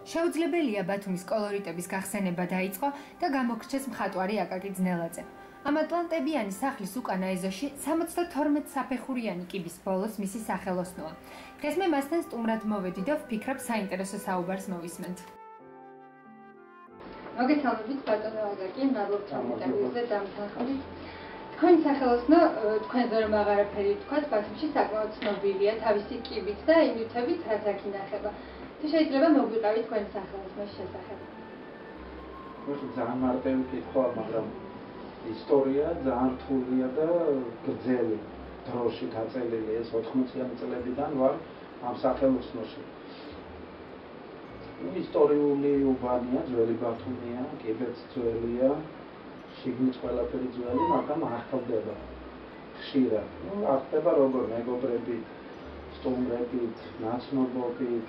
შეუძლებელია ბათუმის კოლორიტების გახსენება დაიწყო და გამოგრჩეს მხატვარი აკაკი ძნელაძე. ამ ატლანტებიანი სახლის უკანა ეზოში 72 საფეხურიანი კიბის ბოლოს მისი სახელოსნოა. დღეს მე მასთან სტუმრად მოვედი და ვფიქრობ საინტერესო საუბარს მოვისმენთ. მოგესალმებით ბატონო აკაკი, მადლობთ რომ ინტერვიუზე დამთანხმდით. თქვენი სახელოსნო თქვენზე რომ აღარაფერი ვთქვათ, ბათუმში საკმაოდ ცნობილია თავისი კიბით და იმითებით, რაც აქ ინახება. თუ შეიძლება მოგვიყავით თქვენი სახელოსნოს შესახებ. ძალიან მარტივი კითხვა, მაგრამ ისტორია ძალიან რთულია და გრძელი დროში გაწელილი ეს 80-იანი წლებიდან ვარ ამ სახელოსნოში. ისტორიული უბანია, ძველი ბათუმია, კიბეც ძველია, შიგნით ყველაფერი ძველი, მაგრამ არ ხდება ხშირად. არ ხდება როგორ მეგობრებით, სტუმრებით, ნაცნობობით,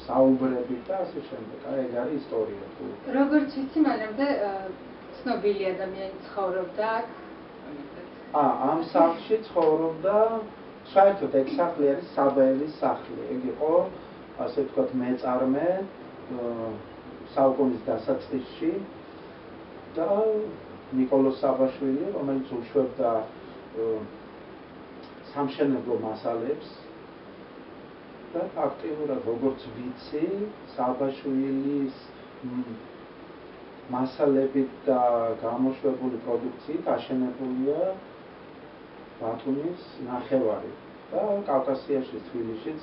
საუბრებით და ასე შემდეგ. ეგ არის ისტორია. როგორც ვიცი, მანამდე ცნობილი ადამიანი ცხოვრობდა აქ. ამ სახლში ცხოვრობდა, საერთოდ ეგ სახლი არის საბელის სახლი. ეგ იყო, ასე ვთქვათ, მეწარმე საუკუნის დასაწყისში და ნიკოლოზ საბაშვილი, რომელიც უშვებდა სამშენებლო მასალებს და აქტიურად, როგორც ვიცი, საბაშვილის მასალებით და გამოშვებული პროდუქციით აშენებულია ბათუმის ნახევარი და კავკასიაში, თბილისშიც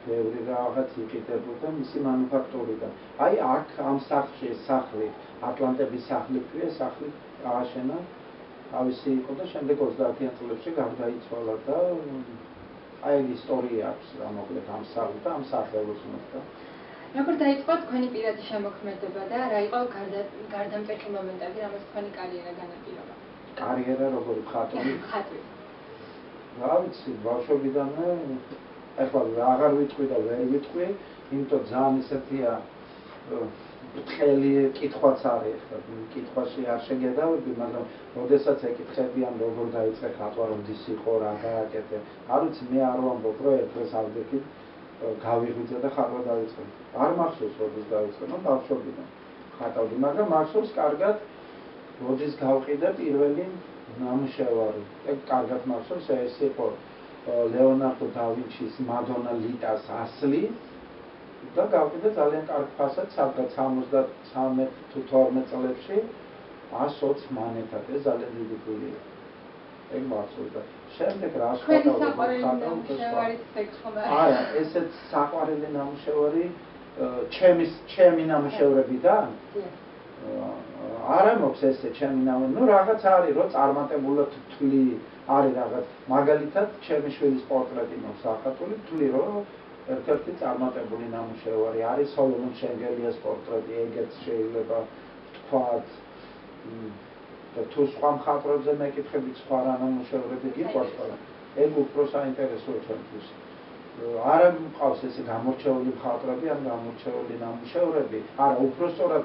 ბევრი რაღაც იყიდებოდა მისი მანუფაქტურიდან. აი აქ ამ სახლში სახლი, ატლანტების სახლი ქვია, სახლი ააშენა, თავისი იყო და შემდეგ 30-იან წლებში გარდაიცვალა და აი ეგ ისტორია აქვს რა მოკლედ ამ სახლს და ამ სახელოსნოს და როგორ დაიწყო თქვენი პირადი შემოქმედება და რა იყო გარდამტეხი მომენტები, რამაც თქვენი კარიერა განაპირობა? კარიერა როგორი მხატვარი? მხატვარი. რა ვიცი, ბავშვობიდანვე ახლა აღარ ვიტყვი და ვერ ვიტყვი, იმიტომ ძალიან ისეთია ბრტყელი კითხვაც არის, ახლა კითხვაში არ შეგედავები, მაგრამ როდესაც ეკითხებიან როგორ დაიწყე ხატვა, როდის იყო, რა გააკეთე. არ ვიცი, მე არ ვამბობ, რომ ერთ დღეს ავდექით, გავიღვიძე და ხატვა დავიწყე. არ მახსოვს, როდის დავიწყე, ბავშვობიდან ხატავდი, მაგრამ მახსოვს კარგად, როდის გავყიდე პირველი ნამუშევარი. ეგ კარგად მახსოვს, ეს იყო ლეონარდო და ვინჩის მადონა ლიტას ასლი და გავყიდე ძალიან კარგ ფასად, სადღაც 73 თუ 12 წლებში 120 მონეტად, ეს ძალიან დიდი ფულია. ეგ მახსოვს და შემდეგ რა არა, ესეც საყვარელი ნამუშევარი ჩემი ნამუშევრებიდან? არა მოქვს ესე ჩემი ნუ რაღაც არის, რომ წარმატებულად თვლი, არის რაღაც, მაგალითად ჩემი შვილის პორტრეტი მოქვს ახატული, თვლი რომ ერთ-ერთი წარმატებული ნამუშევარი არის სოლომონ შენგელიას პორტრეტი, ეგეც შეიძლება ვთქვათ. და თუ სხვა მხატვრებზე მეკითხებით, სხვა რა ნამუშევრები გიყვარს, ეგ უფრო საინტერესოა ჩვენთვის. არა მყავს ესე გამორჩეული მხატვრები, ან გამორჩეული ნამუშევრები, არა, უფრო სწორად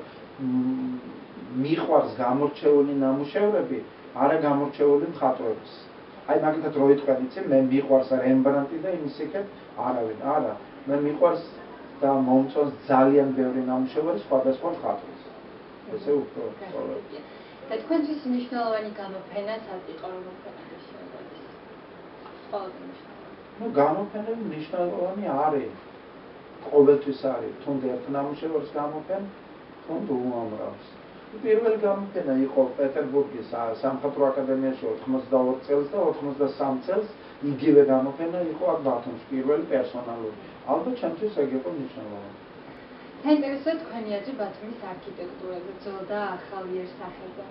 მიყვარს გამორჩეული ნამუშევრები, არა გამორჩეული მხატვრების. აი მაგალითად რო ვიტყვი, იცი, მე მიყვარს რემბრანდტი და იმისიქეთ არავინ, არა, მე მიყვარს და მომწონს ძალიან ბევრი ნამუშევარი სხვადასხვა მხატვრის. ესე უფრო სწორად. და თქვენთვის მნიშვნელოვანი გამოფენა სად იყო, რომ მოქმედება შეგვიძლია? ნუ გამოფენები მნიშვნელოვანი არის. ყოველთვის არის. თუნდაც ერთ ნამუშევარს გამოფენ, თუნდაც უამრავს. პირველი გამოფენა იყო პეტერბურგის სამხატვრო აკადემიაში 82 წელს და 83 წელს იგივე გამოფენა იყო აქ ბათუმში, პირველი პერსონალური. ალბათ ჩემთვის ეგ იყო მნიშვნელოვანი. საინტერესოა თქვენი აზრი ბათუმის არქიტექტურაზე, ძველ და ახალ იერსახეზე.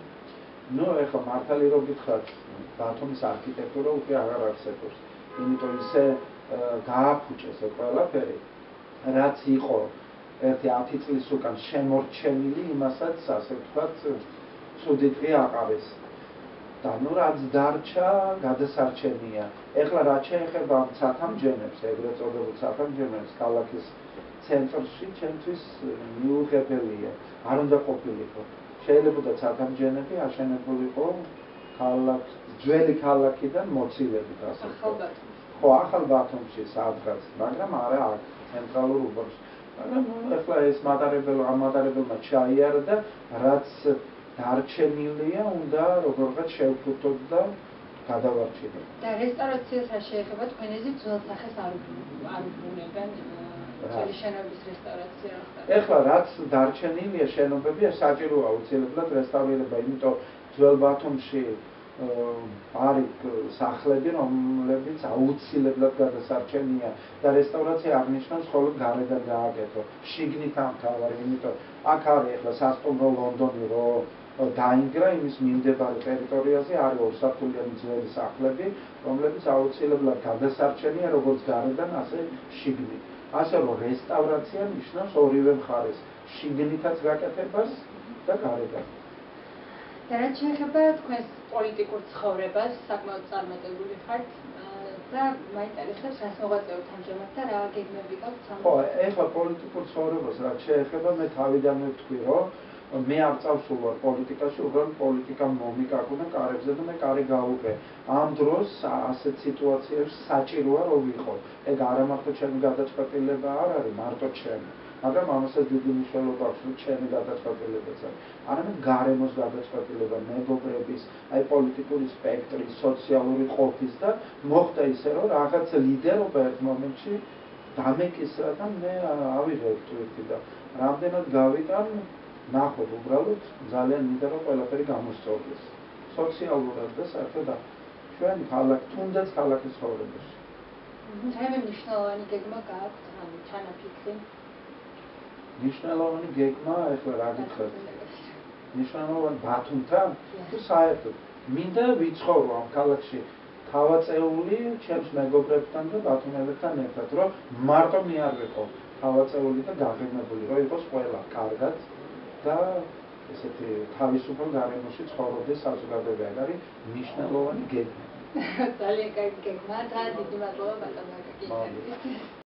ნუ ეხლა მართალი რო გითხრათ, ბათუმის არქიტექტურა უკვე აღარ არსებობს. იმიტომ ისე გააფუჭეს ეს ყველაფერი, რაც იყო ერთი 10 წლის უკან შემორჩენილი, იმასაც ასე ვთქვათ, ცუდი დღე აყარეს. და ნუ რაც დარჩა, გადასარჩენია. ეხლა რაც შეეხება ცათამბჯენებს, ეგრეთ წოდებულ ცათამბჯენებს, ქალაქის ცენტრში ჩემთვის მიუღებელია, არ უნდა ყოფილიყო. შეიძლება ცათამბჯენები აშენებულიყო ძველი ქალაქიდან მოცილებით, ასე ვთქვათ. ხო, ახალ ბათუმში სადღაც, მაგრამ არა აქ, ცენტრალურ უბანში. მაგრამ ახლა ეს მატარებელმა ჩაიარა და რაც დარჩენილია, უნდა როგორღაც შევფუთოთ და გადავარჩინოთ. და რესტავრაციას რა შეეხება, თქვენ ეზით ძველ სახეს არ უბრუნებენ ძველი შენობების რესტავრაცია რა ხდება? ეხლა რაც დარჩენილია შენობები, საჭიროა აუცილებლად რესტავრირება, იმიტომ ძველ ბათუმში არის სახლები, რომლებიც აუცილებლად გადასარჩენია და რესტავრაცია აღნიშნავს მხოლოდ გარედან გააკეთო. შიგნით ამთავარი, იმიტომ აქ არის ეხლა სასტუმრო ლონდონი, რომ დაინგრა იმის მიმდებარე ტერიტორიაზე არის ორსართულიანი ძველი სახლები, რომლებიც აუცილებლად გადასარჩენია როგორც გარედან, ასე შიგნით. ასე რომ რესტავრაცია ნიშნავს ორივე მხარეს, შიგნითაც გაკეთებას და გარედან. და რაც შეეხება თქვენს პოლიტიკურ ცხოვრებას, საკმაოდ წარმატებული ხართ და მაინტერესებს რას მოღვაწეობთ ამჟამად და რა გეგმები გაქვთ? ხო, ეხლა პოლიტიკურ ცხოვრებას რაც შეეხება, მე თავიდანვე ვთქვი, რომ მე არ წავსულვარ პოლიტიკაში, უბრალოდ პოლიტიკამ მომიკაკუნა კარებზე და მე კარი გავუყე. ამ დროს ასეთ სიტუაციაში საჭიროა რომ ვიყო. ეგ არა მარტო ჩემი გადაწყვეტილება არ არის, მარტო ჩემი. მაგრამ ამასაც დიდი მნიშვნელობა აქვს, რომ ჩემი გადაწყვეტილებაც არის. არამედ გარემოს გადაწყვეტილება, მეგობრების, აი პოლიტიკური სპექტრის, სოციალური ყოფის და მოხდა ისე, რომ რაღაც ლიდერობა ერთ მომენტში დამეკისრა და მე ავიღე ტვირთი და რამდენად გავიტან ნახოთ უბრალოდ ძალიან მინდა რომ ყველაფერი გამოსწორდეს სოციალურად და საერთოდ ჩვენი ქალაქი თუნდაც ქალაქის ცხოვრებაში. რაიმე მნიშვნელოვანი გეგმა გაქვთ, ანუ ჩანაფიქრი? მნიშვნელოვანი გეგმა, ეხლა რა გითხრათ? მნიშვნელოვანი ბათუმთან თუ საერთოდ მინდა ვიცხოვრო ამ ქალაქში თავაწეული ჩემს მეგობრებთან და ბათუმელებთან ერთად, რომ მარტო მე არ ვიყო თავაწეული და გაღებნებული, რომ იყოს ყველა კარგად და ესეთი თავისუფალ გარემოში ცხოვრობდეს საზოგადოება. ეგ არის მნიშვნელოვანი გეგმა. ძალიან კარგი გეგმა და დიდი მადლობა ბატონ გაკაკი.